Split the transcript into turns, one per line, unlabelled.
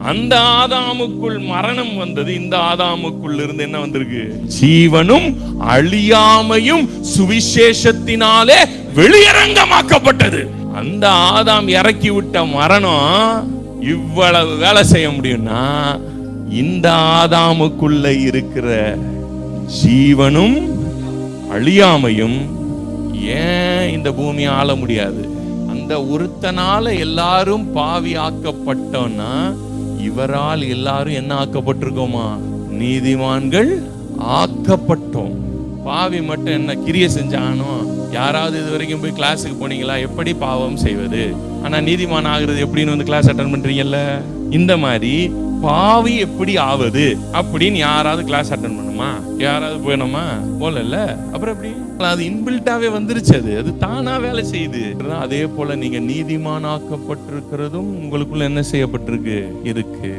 அந்த ஆதாமுக்குள் மரணம் வந்தது, இந்த ஆதாமுக்குள் இருந்து என்ன வந்திருக்கு? ஜீவனும் அழியாமையும் சுவிசேஷத்தினாலே வெளியரங்கமாக்கப்பட்டது. அந்த ஆதாம் இறக்கி விட்ட மரணம் இவ்வளவு வேலை செய்ய முடியும்னா, இந்த ஆதாமுக்குள்ள இருக்கிற ஜீவனும் அழியாமையும் ஏன் இந்த பூமியை ஆள முடியாது? அந்த ஒருத்தனால எல்லாரும் பாவி ஆக்கப்பட்டோம்னா, இவரால் எல்லாரும் என்ன ஆக்கப்பட்டிருக்கோமா? நீதிமான்கள் ஆக்கப்பட்டோம். பாவி மட்டும் என்ன கிரியை செஞ்சானோ? யாராவது இது வரைக்கும் போய் கிளாஸுக்கு போனீங்களா? எப்படி பாவம் செய்வது, ஆனா நீதிமான் ஆகுறது எப்படின்னு வந்து கிளாஸ் அட்டன் பண்றீங்கல்ல? இந்த மாதிரி பாவி எப்படி ஆவது அப்படின்னு யாராவது கிளாஸ் அட்டன் பண்ணுமா? யாராவது போயணுமா? போல. அப்புறம் எப்படி? அது இன்பில்ட்டாவே வந்துருச்சு. அது தானா வேலை செய்யுது. அதே போல நீங்க நீதிமானாக்கப்பட்டிருக்கிறதும் உங்களுக்குள்ள என்ன செய்யப்பட்டிருக்கு? இருக்கு.